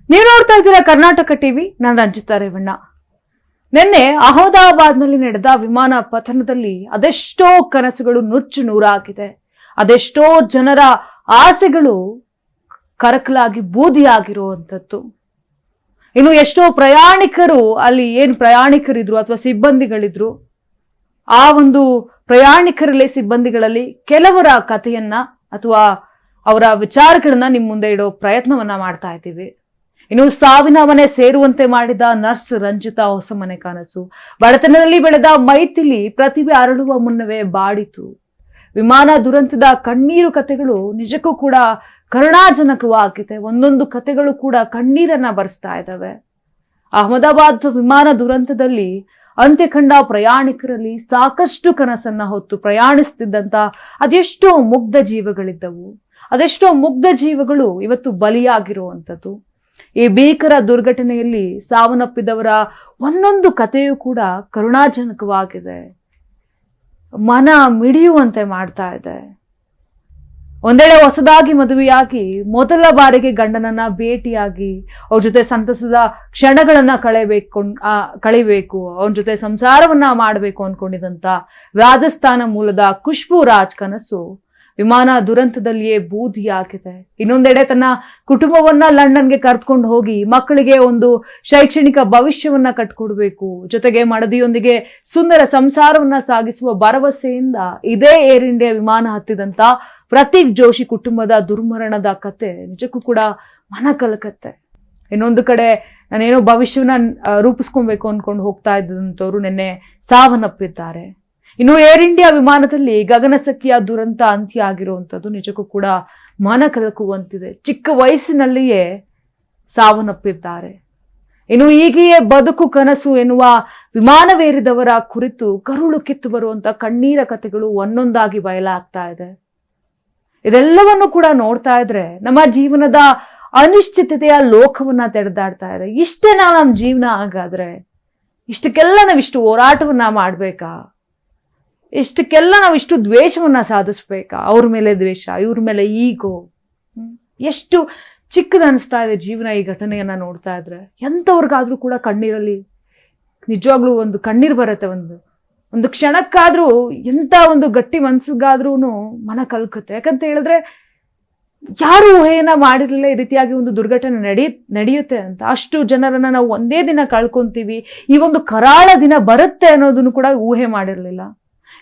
ನೀವು ನೋಡ್ತಾ ಇದ್ದೀರಾ ಕರ್ನಾಟಕ ಟಿವಿ. ನಾನು ರಂಜಿತಾ ರೇವಣ್ಣ. ನಿನ್ನೆ ಅಹಮದಾಬಾದ್ನಲ್ಲಿ ನಡೆದ ವಿಮಾನ ಪತನದಲ್ಲಿ ಅದೆಷ್ಟೋ ಕನಸುಗಳು ನುಚ್ಚು ನೂರಾಗಿದೆ. ಅದೆಷ್ಟೋ ಜನರ ಆಸೆಗಳು ಕರಕಲಾಗಿ ಬೂದಿಯಾಗಿರುವಂಥದ್ದು. ಇನ್ನು ಎಷ್ಟೋ ಪ್ರಯಾಣಿಕರು, ಅಲ್ಲಿ ಏನು ಪ್ರಯಾಣಿಕರಿದ್ರು ಅಥವಾ ಸಿಬ್ಬಂದಿಗಳಿದ್ರು, ಆ ಒಂದು ಪ್ರಯಾಣಿಕರಲ್ಲಿ ಸಿಬ್ಬಂದಿಗಳಲ್ಲಿ ಕೆಲವರ ಕಥೆಯನ್ನ ಅಥವಾ ಅವರ ವಿಚಾರಗಳನ್ನ ನಿಮ್ಮ ಮುಂದೆ ಇಡೋ ಪ್ರಯತ್ನವನ್ನ ಮಾಡ್ತಾ ಇದ್ದೀವಿ. ಇನ್ನು ಸಾವಿನ ಮನೆ ಸೇರುವಂತೆ ಮಾಡಿದ ನರ್ಸ್ ರಂಜಿತಾ ಹೊಸಮನೆ ಕನಸು, ಬಡತನದಲ್ಲಿ ಬೆಳೆದ ಮೈಥಿಲಿ ಪ್ರತಿಭೆ ಅರಳುವ ಮುನ್ನವೇ ಬಾಡಿತು. ವಿಮಾನ ದುರಂತದ ಕಣ್ಣೀರು ಕಥೆಗಳು ನಿಜಕ್ಕೂ ಕೂಡ ಕರುಣಾಜನಕವಾಗಿದೆ. ಒಂದೊಂದು ಕಥೆಗಳು ಕೂಡ ಕಣ್ಣೀರನ್ನ ಬರೆಸ್ತಾ ಇದ್ದಾವೆ. ಅಹಮದಾಬಾದ್ ವಿಮಾನ ದುರಂತದಲ್ಲಿ ಅಂತ್ಯ ಕಂಡ ಪ್ರಯಾಣಿಕರಲ್ಲಿ ಸಾಕಷ್ಟು ಕನಸನ್ನ ಹೊತ್ತು ಪ್ರಯಾಣಿಸ್ತಿದ್ದಂತ ಅದೆಷ್ಟೋ ಮುಗ್ಧ ಜೀವಗಳಿದ್ದವು. ಅದೆಷ್ಟೋ ಮುಗ್ಧ ಜೀವಗಳು ಇವತ್ತು ಬಲಿಯಾಗಿರುವಂಥದ್ದು. ಈ ಭೀಕರ ದುರ್ಘಟನೆಯಲ್ಲಿ ಸಾವನ್ನಪ್ಪಿದವರ ಒಂದೊಂದು ಕಥೆಯೂ ಕೂಡ ಕರುಣಾಜನಕವಾಗಿದೆ, ಮನ ಮಿಡಿಯುವಂತೆ ಮಾಡ್ತಾ ಇದೆ. ಒಂದೆಡೆ ಹೊಸದಾಗಿ ಮದುವೆಯಾಗಿ ಮೊದಲ ಬಾರಿಗೆ ಗಂಡನನ್ನ ಭೇಟಿಯಾಗಿ ಅವ್ರ ಜೊತೆ ಸಂತಸದ ಕ್ಷಣಗಳನ್ನ ಕಳಿಬೇಕು, ಅವನ ಜೊತೆ ಸಂಸಾರವನ್ನ ಮಾಡಬೇಕು ಅನ್ಕೊಂಡಿದಂತ ರಾಜಸ್ಥಾನ ಮೂಲದ ಖುಷ್ಬೂ ರಾಜ್ ಕನಸು ವಿಮಾನ ದುರಂತದಲ್ಲಿಯೇ ಬೂದಿಯಾಗಿದೆ. ಇನ್ನೊಂದೆಡೆ ತನ್ನ ಕುಟುಂಬವನ್ನ ಲಂಡನ್ಗೆ ಕರೆದುಕೊಂಡು ಹೋಗಿ ಮಕ್ಕಳಿಗೆ ಒಂದು ಶೈಕ್ಷಣಿಕ ಭವಿಷ್ಯವನ್ನ ಕಟ್ಕೊಡ್ಬೇಕು, ಜೊತೆಗೆ ಮಡದಿಯೊಂದಿಗೆ ಸುಂದರ ಸಂಸಾರವನ್ನ ಸಾಗಿಸುವ ಭರವಸೆಯಿಂದ ಇದೇ ಏರ್ ಇಂಡಿಯಾ ವಿಮಾನ ಹತ್ತಿದಂತ ಪ್ರತೀಕ್ ಜೋಶಿ ಕುಟುಂಬದ ದುರ್ಮರಣದ ಕತೆ ನಿಜಕ್ಕೂ ಕೂಡ ಮನ ಕಲಕತ್ತೆ. ಇನ್ನೊಂದು ಕಡೆ ನಾನೇನೋ ಭವಿಷ್ಯವನ್ನ ರೂಪಿಸ್ಕೊಬೇಕು ಅನ್ಕೊಂಡು ಹೋಗ್ತಾ ಇದ್ದಂಥವ್ರು ನಿನ್ನೆ ಸಾವನ್ನಪ್ಪಿದ್ದಾರೆ. ಇನ್ನು ಏರ್ ಇಂಡಿಯಾ ವಿಮಾನದಲ್ಲಿ ಗಗನಸಖಿಯ ದುರಂತ ಅಂತ್ಯ ಆಗಿರುವಂಥದ್ದು ನಿಜಕ್ಕೂ ಕೂಡ ಮನ ಕಲಕುವಂತಿದೆ. ಚಿಕ್ಕ ವಯಸ್ಸಿನಲ್ಲಿಯೇ ಸಾವನ್ನಪ್ಪಿದ್ದಾರೆ. ಇನ್ನು ಈಗೆಯೇ ಬದುಕು ಕನಸು ಎನ್ನುವ ವಿಮಾನವೇರಿದವರ ಕುರಿತು ಕರುಳು ಕಿತ್ತು ಬರುವಂತ ಕಣ್ಣೀರ ಕಥೆಗಳು ಒಂದೊಂದಾಗಿ ಬಯಲಾಗ್ತಾ ಇದೆ. ಇದೆಲ್ಲವನ್ನು ಕೂಡ ನೋಡ್ತಾ ಇದ್ರೆ ನಮ್ಮ ಜೀವನದ ಅನಿಶ್ಚಿತತೆಯ ಲೋಕವನ್ನ ತೆರೆದಾಡ್ತಾ ಇದೆ. ಇಷ್ಟೇನಾ ನಮ್ಮ ಜೀವನ? ಹಾಗಾದ್ರೆ ಇಷ್ಟಕ್ಕೆಲ್ಲ ನಾವಿಷ್ಟು ಹೋರಾಟವನ್ನ ಮಾಡ್ಬೇಕಾ? ಇಷ್ಟಕ್ಕೆಲ್ಲ ನಾವು ಇಷ್ಟು ದ್ವೇಷವನ್ನ ಸಾಧಿಸ್ಬೇಕಾ? ಅವ್ರ ಮೇಲೆ ದ್ವೇಷ, ಇವ್ರ ಮೇಲೆ ಈಗೋ. ಎಷ್ಟು ಚಿಕ್ಕದನ್ನಿಸ್ತಾ ಇದೆ ಜೀವನ ಈ ಘಟನೆಯನ್ನ ನೋಡ್ತಾ ಇದ್ರೆ. ಎಂಥವ್ರಿಗಾದ್ರೂ ಕೂಡ ಕಣ್ಣೀರಲ್ಲಿ ನಿಜವಾಗ್ಲೂ ಒಂದು ಕಣ್ಣೀರು ಬರುತ್ತೆ. ಒಂದು ಕ್ಷಣಕ್ಕಾದ್ರೂ ಎಂತ ಒಂದು ಗಟ್ಟಿ ಮನ್ಸಿಗಾದ್ರೂ ಮನ ಕಲ್ಕುತ್ತೆ. ಯಾಕಂತ ಹೇಳಿದ್ರೆ ಯಾರು ಊಹೆಯನ್ನ ಮಾಡಿರ್ಲಿಲ್ಲ ಈ ರೀತಿಯಾಗಿ ಒಂದು ದುರ್ಘಟನೆ ನಡೆಯುತ್ತೆ ಅಂತ. ಅಷ್ಟು ಜನರನ್ನ ನಾವು ಒಂದೇ ದಿನ ಕಳ್ಕೊಂತೀವಿ, ಈ ಒಂದು ಕರಾಳ ದಿನ ಬರುತ್ತೆ ಅನ್ನೋದನ್ನು ಕೂಡ ಊಹೆ ಮಾಡಿರ್ಲಿಲ್ಲ.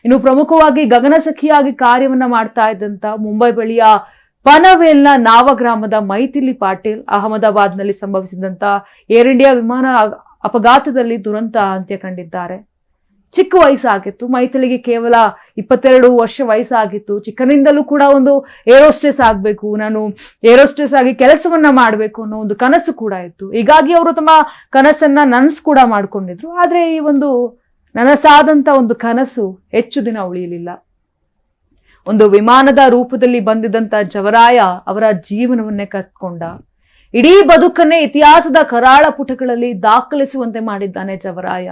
ಇನ್ನು ಪ್ರಮುಖವಾಗಿ ಗಗನಸಖಿಯಾಗಿ ಕಾರ್ಯವನ್ನ ಮಾಡ್ತಾ ಇದ್ದಂತ ಮುಂಬೈ ಬಳಿಯ ಪನವೇಲ್ನ ನಾವಗ್ರಾಮದ ಮೈಥಿಲಿ ಪಾಟೀಲ್ ಅಹಮದಾಬಾದ್ನಲ್ಲಿ ಸಂಭವಿಸಿದಂತ ಏರ್ ಇಂಡಿಯಾ ವಿಮಾನ ಅಪಘಾತದಲ್ಲಿ ದುರಂತ ಅಂತ್ಯ ಕಂಡಿದ್ದಾರೆ. ಚಿಕ್ಕ ವಯಸ್ಸಾಗಿತ್ತು ಮೈಥಿಲಿಗೆ, ಕೇವಲ 22 ವರ್ಷ ವಯಸ್ಸಾಗಿತ್ತು. ಚಿಕ್ಕನಿಂದಲೂ ಕೂಡ ಒಂದು ಏರೋಸ್ಟೇಸ್ ಆಗ್ಬೇಕು, ನಾನು ಏರೋಸ್ಟೇಸ್ ಆಗಿ ಕೆಲಸವನ್ನ ಮಾಡ್ಬೇಕು ಅನ್ನೋ ಒಂದು ಕನಸು ಕೂಡ ಇತ್ತು. ಹೀಗಾಗಿ ಅವರು ತಮ್ಮ ಕನಸನ್ನ ನನಸು ಕೂಡ ಮಾಡ್ಕೊಂಡಿದ್ರು. ಆದ್ರೆ ಈ ಒಂದು ನನಸಾದಂತ ಒಂದು ಕನಸು ಹೆಚ್ಚು ದಿನ ಉಳಿಯಲಿಲ್ಲ. ಒಂದು ವಿಮಾನದ ರೂಪದಲ್ಲಿ ಬಂದಿದ್ದಂತ ಜವರಾಯ ಅವರ ಜೀವನವನ್ನೇ ಕಸ್ಕೊಂಡ. ಇಡೀ ಬದುಕನ್ನೇ ಇತಿಹಾಸದ ಕರಾಳ ಪುಟಗಳಲ್ಲಿ ದಾಖಲಿಸುವಂತೆ ಮಾಡಿದ್ದಾನೆ ಜವರಾಯ.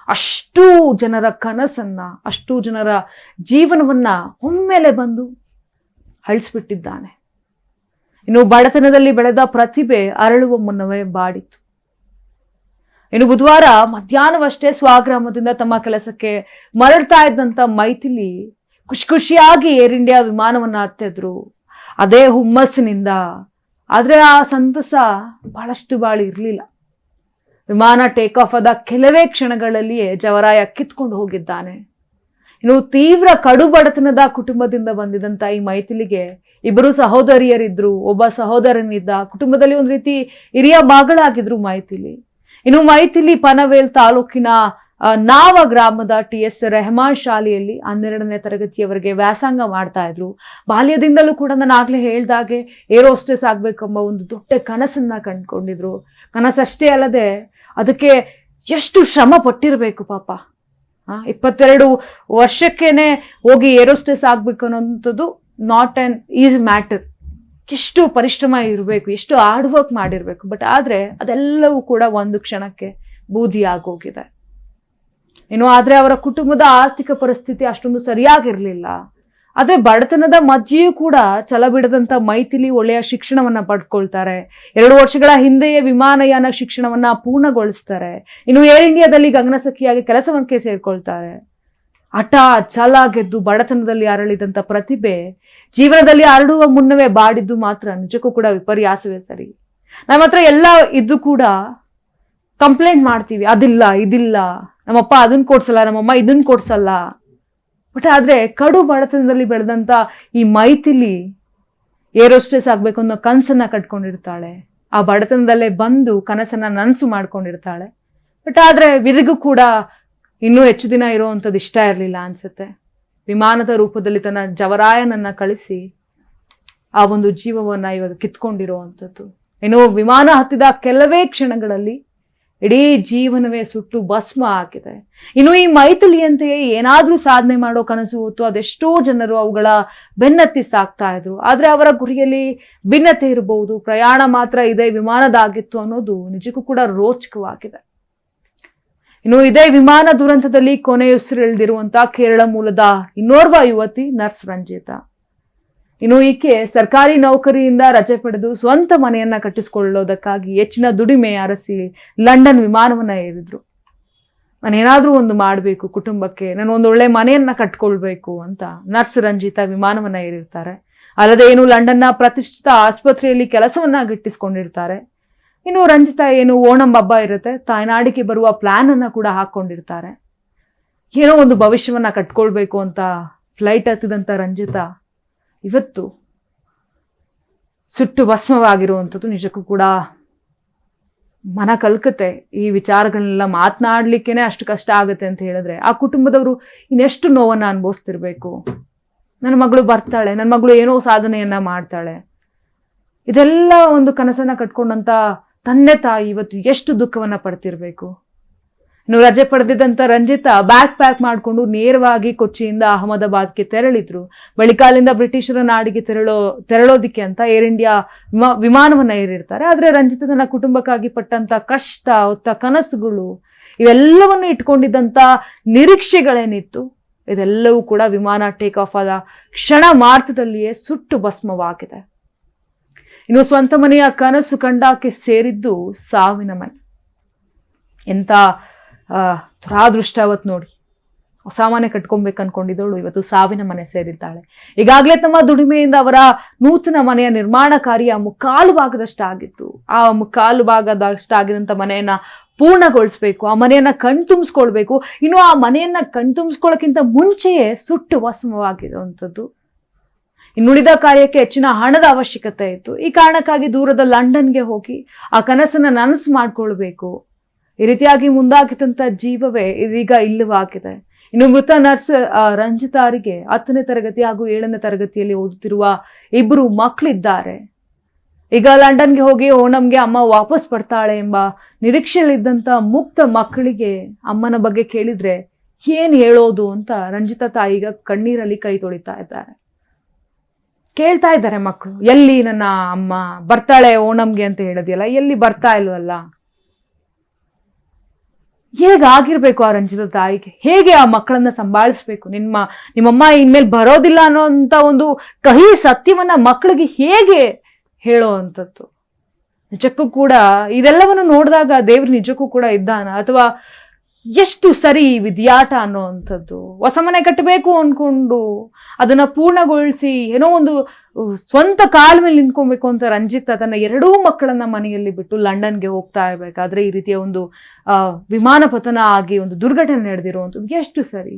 ಅಷ್ಟು ಜನರ ಕನಸನ್ನ, ಅಷ್ಟು ಜನರ ಜೀವನವನ್ನ ಒಮ್ಮೆಲೆ ಬಂದು ಅಳಿಸ್ಬಿಟ್ಟಿದ್ದಾನೆ. ಇನ್ನು ಬಡತನದಲ್ಲಿ ಬೆಳೆದ ಪ್ರತಿಭೆ ಅರಳುವ ಮುನ್ನವೇ ಬಾಡಿತು. ಇನ್ನು ಬುಧವಾರ ಮಧ್ಯಾಹ್ನವಷ್ಟೇ ಸ್ವಗ್ರಾಮದಿಂದ ತಮ್ಮ ಕೆಲಸಕ್ಕೆ ಮರಳ್ತಾ ಇದ್ದಂತ ಮೈಥಿಲಿ ಖುಷಿಯಾಗಿ ಏರ್ ಇಂಡಿಯಾ ವಿಮಾನವನ್ನ ಹತ್ತಿದ್ರು, ಅದೇ ಹುಮ್ಮಸ್ಸಿನಿಂದ. ಆದ್ರೆ ಆ ಸಂತಸ ಬಹಳಷ್ಟು ಬಾಳಿ ಇರ್ಲಿಲ್ಲ. ವಿಮಾನ ಟೇಕ್ ಆಫ್ ಆದ ಕೆಲವೇ ಕ್ಷಣಗಳಲ್ಲಿಯೇ ಜವರಾಯ ಕಿತ್ಕೊಂಡು ಹೋಗಿದ್ದಾನೆ. ಇನ್ನು ತೀವ್ರ ಕಡು ಬಡತನದ ಕುಟುಂಬದಿಂದ ಬಂದಿದಂತ ಈ ಮೈಥಿಲಿಗೆ 2 ಸಹೋದರಿಯರಿದ್ರು, ಒಬ್ಬ ಸಹೋದರನಿದ್ದ. ಕುಟುಂಬದಲ್ಲಿ ಒಂದು ರೀತಿ ಹಿರಿಯ ಮಗಳಾಗಿದ್ರು ಮೈಥಿಲಿ. ಇನ್ನು ಮೈಥಿಲಿ ಪನವೇಲ್ ತಾಲೂಕಿನ ನಾವ ಗ್ರಾಮದ TS ರೆಹಮಾನ್ ಶಾಲೆಯಲ್ಲಿ 12ನೇ ತರಗತಿಯವರೆಗೆ ವ್ಯಾಸಂಗ ಮಾಡ್ತಾ ಇದ್ರು. ಬಾಲ್ಯದಿಂದಲೂ ಕೂಡ ನಾನು ಆಗ್ಲೇ ಹೇಳ್ದಾಗೆ ಏರೋಸ್ಟೇಸ್ ಆಗ್ಬೇಕೆಂಬ ಒಂದು ದೊಡ್ಡ ಕನಸನ್ನ ಕಂಡ್ಕೊಂಡಿದ್ರು. ಕನಸಷ್ಟೇ ಅಲ್ಲದೆ ಅದಕ್ಕೆ ಎಷ್ಟು ಶ್ರಮ ಪಟ್ಟಿರ್ಬೇಕು ಪಾಪ. 22 ವರ್ಷಕ್ಕೇನೆ ಹೋಗಿ ಏರೋಸ್ಟೇಸ್ ಆಗ್ಬೇಕು ಅನ್ನೋಂಥದ್ದು ನಾಟ್ ಆನ್ ಈಸಿ ಮ್ಯಾಟರ್. ಎಷ್ಟು ಪರಿಶ್ರಮ ಇರಬೇಕು, ಎಷ್ಟು ಹಾರ್ಡ್ ವರ್ಕ್ ಮಾಡಿರ್ಬೇಕು. ಬಟ್ ಆದ್ರೆ ಅದೆಲ್ಲವೂ ಕೂಡ ಒಂದು ಕ್ಷಣಕ್ಕೆ ಬೂದಿ ಆಗೋಗಿದೆ. ಆದ್ರೆ ಅವರ ಕುಟುಂಬದ ಆರ್ಥಿಕ ಪರಿಸ್ಥಿತಿ ಅಷ್ಟೊಂದು ಸರಿಯಾಗಿರ್ಲಿಲ್ಲ. ಆದ್ರೆ ಬಡತನದ ಮಧ್ಯೆಯೂ ಕೂಡ ಛಲ ಬಿಡದಂತ ಮೈಥಿಲಿ ಒಳ್ಳೆಯ ಶಿಕ್ಷಣವನ್ನ ಪಡ್ಕೊಳ್ತಾರೆ. 2 ವರ್ಷಗಳ ಹಿಂದೆಯೇ ವಿಮಾನಯಾನ ಶಿಕ್ಷಣವನ್ನ ಪೂರ್ಣಗೊಳಿಸ್ತಾರೆ. ಇನ್ನು ಏರ್ ಇಂಡಿಯಾದಲ್ಲಿ ಗಗನಸಖಿಯಾಗಿ ಕೆಲಸವಕ್ಕೆ ಸೇರ್ಕೊಳ್ತಾರೆ. ಹಠ ಛಲ ಗೆದ್ದು ಬಡತನದಲ್ಲಿ ಅರಳಿದಂತ ಪ್ರತಿಭೆ ಜೀವನದಲ್ಲಿ ಅರಳುವ ಮುನ್ನವೇ ಬಾಡಿದ್ದು ಮಾತ್ರ ನಿಜಕ್ಕೂ ಕೂಡ ವಿಪರ್ಯಾಸವೇ ಸರಿ. ನಮ್ಮ ಹತ್ರ ಎಲ್ಲ ಇದ್ದು ಕೂಡ ಕಂಪ್ಲೇಂಟ್ ಮಾಡ್ತೀವಿ, ಅದಿಲ್ಲ ಇದಿಲ್ಲ, ನಮ್ಮಪ್ಪ ಅದನ್ನ ಕೊಡ್ಸಲ್ಲ, ನಮ್ಮಮ್ಮ ಇದನ್ನ ಕೊಡ್ಸಲ್ಲ. ಬಟ್ ಆದ್ರೆ ಕಡು ಬಡತನದಲ್ಲಿ ಬೆಳೆದಂತ ಈ ಮೈಥಿಲಿ ಏರೋಸ್ಟೇಸ್ ಆಗ್ಬೇಕು ಅನ್ನೋ ಕನಸನ್ನ ಕಟ್ಕೊಂಡಿರ್ತಾಳೆ. ಆ ಬಡತನದಲ್ಲೇ ಬಂದು ಕನಸನ್ನ ನನಸು ಮಾಡ್ಕೊಂಡಿರ್ತಾಳೆ. ಬಟ್ ಆದ್ರೆ ವಿಧಿಗೂ ಕೂಡ ಇನ್ನೂ ಹೆಚ್ಚು ದಿನ ಇರುವಂಥದ್ದು ಇಷ್ಟ ಇರಲಿಲ್ಲ ಅನ್ಸುತ್ತೆ. ವಿಮಾನದ ರೂಪದಲ್ಲಿ ತನ್ನ ಜವರಾಯನನ್ನ ಕಳಿಸಿ ಆ ಒಂದು ಜೀವವನ್ನ ಇವಾಗ ಕಿತ್ಕೊಂಡಿರುವಂಥದ್ದು. ಇನ್ನು ವಿಮಾನ ಹತ್ತಿದ ಕೆಲವೇ ಕ್ಷಣಗಳಲ್ಲಿ ಇಡೀ ಜೀವನವೇ ಸುಟ್ಟು ಭಸ್ಮ ಆಗಿದೆ. ಇನ್ನು ಈ ಮೈಥಿಲಿಯಂತೆಯೇ ಏನಾದ್ರೂ ಸಾಧನೆ ಮಾಡೋ ಕನಸು ಹೊತ್ತು ಅದೆಷ್ಟೋ ಜನರು ಅವುಗಳ ಬೆನ್ನತ್ತಿ ಸಾಕ್ತಾ ಇದ್ರು. ಆದ್ರೆ ಅವರ ಗುರಿಯಲ್ಲಿ ಭಿನ್ನತೆ ಇರಬಹುದು, ಪ್ರಯಾಣ ಮಾತ್ರ ಇದೇ ವಿಮಾನದಾಗಿತ್ತು ಅನ್ನೋದು ನಿಜಕ್ಕೂ ಕೂಡ ರೋಚಕವಾಗಿದೆ. ಇನ್ನು ಇದೇ ವಿಮಾನ ದುರಂತದಲ್ಲಿ ಕೊನೆಯುಸಿರೆಳೆದಿರುವಂತಹ ಕೇರಳ ಮೂಲದ ಇನ್ನೋರ್ವ ಯುವತಿ ನರ್ಸ್ ರಂಜಿತಾ. ಇನ್ನು ಈಕೆ ಸರ್ಕಾರಿ ನೌಕರಿಯಿಂದ ರಜೆ ಪಡೆದು ಸ್ವಂತ ಮನೆಯನ್ನ ಕಟ್ಟಿಸಿಕೊಳ್ಳೋದಕ್ಕಾಗಿ ಹೆಚ್ಚಿನ ದುಡಿಮೆ ಅರಸಿ ಲಂಡನ್ ವಿಮಾನವನ್ನ ಏರಿದ್ರು. ನಾನೇನಾದ್ರೂ ಒಂದು ಮಾಡಬೇಕು ಕುಟುಂಬಕ್ಕೆ, ನಾನು ಒಂದು ಒಳ್ಳೆ ಮನೆಯನ್ನ ಕಟ್ಕೊಳ್ಬೇಕು ಅಂತ ನರ್ಸ್ ರಂಜಿತಾ ವಿಮಾನವನ್ನ ಏರಿರ್ತಾರೆ. ಅಲ್ಲದೆ ಏನು ಲಂಡನ್ನ ಪ್ರತಿಷ್ಠಿತ ಆಸ್ಪತ್ರೆಯಲ್ಲಿ ಕೆಲಸವನ್ನ ಗಿಟ್ಟಿಸ್ಕೊಂಡಿರ್ತಾರೆ. ಇನ್ನು ರಂಜಿತಾ ಏನು ಓಣಂ ಹಬ್ಬ ಇರುತ್ತೆ, ತಾಯ್ನಾಡಿಗೆ ಬರುವ ಪ್ಲಾನ್ ಅನ್ನ ಕೂಡ ಹಾಕೊಂಡಿರ್ತಾರೆ. ಏನೋ ಒಂದು ಭವಿಷ್ಯವನ್ನ ಕಟ್ಕೊಳ್ಬೇಕು ಅಂತ ಫ್ಲೈಟ್ ಹತ್ತಿದಂತ ರಂಜಿತಾ ಇವತ್ತು ಸುಟ್ಟು ಭಸ್ಮವಾಗಿರುವಂಥದ್ದು ನಿಜಕ್ಕೂ ಕೂಡ ಮನ ಕಲ್ಕತ್ತೆ. ಈ ವಿಚಾರಗಳನ್ನೆಲ್ಲ ಮಾತನಾಡ್ಲಿಕ್ಕೇನೆ ಅಷ್ಟು ಕಷ್ಟ ಆಗುತ್ತೆ ಅಂತ ಹೇಳಿದ್ರೆ ಆ ಕುಟುಂಬದವರು ಇನ್ನೆಷ್ಟು ನೋವನ್ನ ಅನುಭವಿಸ್ತಿರ್ಬೇಕು. ನನ್ನ ಮಗಳು ಬರ್ತಾಳೆ, ನನ್ನ ಮಗಳು ಏನೋ ಸಾಧನೆಯನ್ನ ಮಾಡ್ತಾಳೆ, ಇದೆಲ್ಲ ಒಂದು ಕನಸನ್ನ ಕಟ್ಕೊಂಡಂತ ತಂದೆ ತಾಯಿ ಇವತ್ತು ಎಷ್ಟು ದುಃಖವನ್ನ ಪಡ್ತಿರ್ಬೇಕು. ಇನ್ನು ರಜೆ ಪಡೆದಿದ್ದಂತ ರಂಜಿತಾ ಬ್ಯಾಗ್ ಪ್ಯಾಕ್ ಮಾಡಿಕೊಂಡು ನೇರವಾಗಿ ಕೊಚ್ಚಿಯಿಂದ ಅಹಮದಾಬಾದ್ಗೆ ತೆರಳಿದ್ರು. ಬಳಿಕ ಅಲ್ಲಿಂದ ಬ್ರಿಟಿಷರ ನಾಡಿಗೆ ತೆರಳೋದಿಕ್ಕೆ ಅಂತ ಏರ್ ಇಂಡಿಯಾ ವಿಮಾನವನ್ನ ಏರಿರ್ತಾರೆ. ಆದ್ರೆ ರಂಜಿತಾ ತನ್ನ ಕುಟುಂಬಕ್ಕಾಗಿ ಪಟ್ಟಂತ ಕಷ್ಟ, ಹೊತ್ತ ಕನಸುಗಳು, ಇವೆಲ್ಲವನ್ನು ಇಟ್ಕೊಂಡಿದ್ದಂತ ನಿರೀಕ್ಷೆಗಳೇನಿತ್ತು ಇದೆಲ್ಲವೂ ಕೂಡ ವಿಮಾನ ಟೇಕ್ ಆಫ್ ಆದ ಕ್ಷಣ ಮಾತ್ರದಲ್ಲಿಯೇ ಸುಟ್ಟು ಭಸ್ಮವಾಗಿದೆ. ಇನ್ನು ಸ್ವಂತ ಮನೆಯ ಕನಸು ಕಂಡಾಕೆ ಸೇರಿದ್ದು ಸಾವಿನ ಮನೆ. ಎಂತ ದುರಾದೃಷ್ಟ ಅವತ್ತು ನೋಡಿ. ಹೊಸ ಮನೆ ಕಟ್ಕೊಬೇಕು ಅನ್ಕೊಂಡಿದ್ದವಳು ಇವತ್ತು ಸಾವಿನ ಮನೆ ಸೇರಿದ್ದಾಳೆ. ಈಗಾಗಲೇ ತಮ್ಮ ದುಡಿಮೆಯಿಂದ ಅವರ ನೂತನ ಮನೆಯ ನಿರ್ಮಾಣ ಕಾರ್ಯ ಮುಕ್ಕಾಲು ಭಾಗದಷ್ಟಾಗಿತ್ತು. ಆ ಮುಕ್ಕಾಲು ಭಾಗದಷ್ಟಾಗಿದಂತ ಮನೆಯನ್ನ ಪೂರ್ಣಗೊಳಿಸ್ಬೇಕು, ಆ ಮನೆಯನ್ನ ಕಣ್ತುಂಬಿಸ್ಕೊಳ್ಬೇಕು. ಇನ್ನು ಆ ಮನೆಯನ್ನ ಕಣ್ತುಂಬಿಸ್ಕೊಳ್ಳೋಕ್ಕಿಂತ ಮುಂಚೆಯೇ ಸುಟ್ಟು ಭಸ್ಮವಾಗಿರುವಂಥದ್ದು. ಇನ್ನುಳಿದ ಕಾರ್ಯಕ್ಕೆ ಹೆಚ್ಚಿನ ಹಣದ ಅವಶ್ಯಕತೆ ಇತ್ತು. ಈ ಕಾರಣಕ್ಕಾಗಿ ದೂರದ ಲಂಡನ್ಗೆ ಹೋಗಿ ಆ ಕನಸನ್ನ ನನಸು ಮಾಡ್ಕೊಳ್ಬೇಕು. ಈ ರೀತಿಯಾಗಿ ಮುಂದಾಗಿದ್ದಂತ ಜೀವವೇ ಇದೀಗ ಇಲ್ಲವಾಗಿದೆ. ಇನ್ನು ಮೃತ ನರ್ಸ್ ರಂಜಿತಾರಿಗೆ 10ನೇ ತರಗತಿ ಹಾಗೂ 7ನೇ ತರಗತಿಯಲ್ಲಿ ಓದುತ್ತಿರುವ 2 ಮಕ್ಕಳಿದ್ದಾರೆ. ಈಗ ಲಂಡನ್ಗೆ ಹೋಗಿ ಓಣಂಗೆ ಅಮ್ಮ ವಾಪಸ್ ಬರ್ತಾಳೆ ಎಂಬ ನಿರೀಕ್ಷೆಯಲ್ಲಿದ್ದಂತ ಮುಕ್ತ ಮಕ್ಕಳಿಗೆ ಅಮ್ಮನ ಬಗ್ಗೆ ಕೇಳಿದ್ರೆ ಏನ್ ಹೇಳೋದು ಅಂತ ರಂಜಿತಾ ತಾಯಿಗ ಕಣ್ಣೀರಲ್ಲಿ ಕೈ ತೊಳಿತಾ ಇದ್ದಾರೆ. ಕೇಳ್ತಾ ಇದ್ದಾರೆ ಮಕ್ಕಳು, ಎಲ್ಲಿ ನನ್ನ ಅಮ್ಮ ಬರ್ತಾಳೆ ಓಣಂಗೆ ಅಂತ ಹೇಳಿದ್ಯಲ್ಲ, ಎಲ್ಲಿ ಬರ್ತಾ ಇಲ್ವಲ್ಲ. ಹೇಗಾಗಿರ್ಬೇಕು ಆ ರಂಜಿತಾ ತಾಯಿಗೆ, ಹೇಗೆ ಆ ಮಕ್ಕಳನ್ನ ಸಂಭಾಳಿಸ್ಬೇಕು, ನಿಮ್ಮಮ್ಮ ಇನ್ಮೇಲೆ ಬರೋದಿಲ್ಲ ಅನ್ನೋಂಥ ಒಂದು ಕಹಿ ಸತ್ಯವನ್ನ ಮಕ್ಕಳಿಗೆ ಹೇಗೆ ಹೇಳೋ ಅಂಥದ್ದು. ನಿಜಕ್ಕೂ ಕೂಡ ಇದೆಲ್ಲವನ್ನು ನೋಡಿದಾಗ ದೇವ್ರು ನಿಜಕ್ಕೂ ಕೂಡ ಇದ್ದಾನ, ಅಥವಾ ಎಷ್ಟು ಸರಿ ವಿದ್ಯಾಟ ಅನ್ನೋವಂಥದ್ದು. ಹೊಸ ಮನೆ ಕಟ್ಟಬೇಕು ಅನ್ಕೊಂಡು ಅದನ್ನ ಪೂರ್ಣಗೊಳಿಸಿ ಏನೋ ಒಂದು ಸ್ವಂತ ಕಾಲ ಮೇಲೆ ನಿಂತ್ಕೊಬೇಕು ಅಂತ ರಂಜಿತಾ ತನ್ನ 2 ಮಕ್ಕಳನ್ನ ಮನೆಯಲ್ಲಿ ಬಿಟ್ಟು ಲಂಡನ್ಗೆ ಹೋಗ್ತಾ ಇರ್ಬೇಕಾದ್ರೆ ಈ ರೀತಿಯ ಒಂದು ವಿಮಾನ ಪತನ ಆಗಿ ಒಂದು ದುರ್ಘಟನೆ ನಡೆದಿರುವಂಥದ್ದು ಎಷ್ಟು ಸರಿ.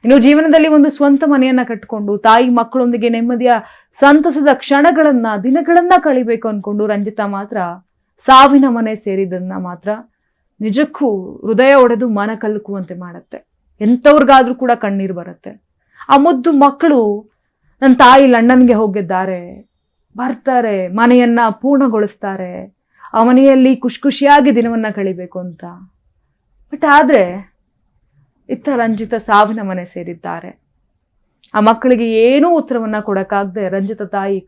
ಇನ್ನು ಜೀವನದಲ್ಲಿ ಒಂದು ಸ್ವಂತ ಮನೆಯನ್ನ ಕಟ್ಕೊಂಡು ತಾಯಿ ಮಕ್ಕಳೊಂದಿಗೆ ನೆಮ್ಮದಿಯ ಸಂತಸದ ಕ್ಷಣಗಳನ್ನ ದಿನಗಳನ್ನ ಕಳಿಬೇಕು ಅನ್ಕೊಂಡು ರಂಜಿತಾ ಮಾತ್ರ ಸಾವಿನ ಮನೆ ಸೇರಿದನ್ನ ಮಾತ್ರ ನಿಜಕ್ಕೂ ಹೃದಯ ಒಡೆದು ಮನ ಕಲಕುವಂತೆ ಮಾಡತ್ತೆ. ಎಂಥವ್ರಿಗಾದ್ರೂ ಕೂಡ ಕಣ್ಣೀರು ಬರುತ್ತೆ. ಆ ಮುದ್ದು ಮಕ್ಕಳು ನನ್ನ ತಾಯಿ ಲಂಡನ್ಗೆ ಹೋಗಿದ್ದಾರೆ, ಬರ್ತಾರೆ, ಮನೆಯನ್ನ ಪೂರ್ಣಗೊಳಿಸ್ತಾರೆ, ಆ ಮನೆಯಲ್ಲಿ ಖುಷಿಯಾಗಿ ದಿನವನ್ನ ಕಳಿಬೇಕು ಅಂತ. ಬಟ್ ಆದ್ರೆ ಇತ್ತ ರಂಜಿತಾ ಸಾವಿನ ಮನೆ ಸೇರಿದ್ದಾರೆ. ಆ ಮಕ್ಕಳಿಗೆ ಏನೂ ಉತ್ತರವನ್ನ ಕೊಡಕ್ಕಾಗದೆ ರಂಜಿತಾ ತಾಯಿ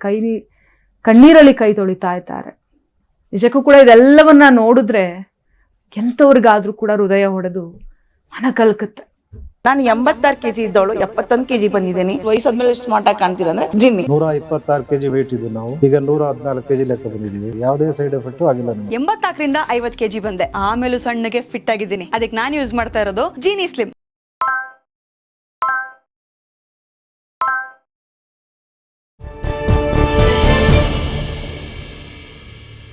ಕಣ್ಣೀರಲ್ಲಿ ಕೈ ತೊಳಿತಾ ಇದ್ದಾರೆ. ನಿಜಕ್ಕೂ ಕೂಡ ಇದೆಲ್ಲವನ್ನ ನೋಡಿದ್ರೆ ಎಂಥವ್ರಿಗಾದ್ರೂ ಕೂಡ ಹೃದಯ ಹೊಡೆದು ಮನ ಕಲ್ಕತ್ತೆ. ನಾನು 86 kg ಇದ್ದವಳು 71 kg ಬಂದಿದ್ದೀನಿ. ವಯಸ್ಸಾದ್ಮೇಲೆ ಸ್ಮಾರ್ಟ್ ಆಗಿ ಕಾಣ್ತೀರ ಅಂದ್ರೆ ಜಿನ್ನಿ. 126 kg ವೇಟ್ ಇದ್ದು ನಾವು ಈಗ 114 kg ಲೆಕ್ಕ ಬಂದಿದ್ದೀವಿ. ಯಾವುದೇ ಸೈಡ್ ಎಫೆಕ್ಟ್ ಆಗಿಲ್ಲ ನಮಗೆ. 84ರಿಂದ 50 kg ಬಂದೆ. ಆಮೇಲೂ ಸಣ್ಣಗೆ ಫಿಟ್ ಆಗಿದ್ದೀನಿ. ಅದಕ್ಕೆ ನಾನು ಯೂಸ್ ಮಾಡ್ತಾ ಇರೋದು ಜೀನಿ ಸ್ಲಿಮ್.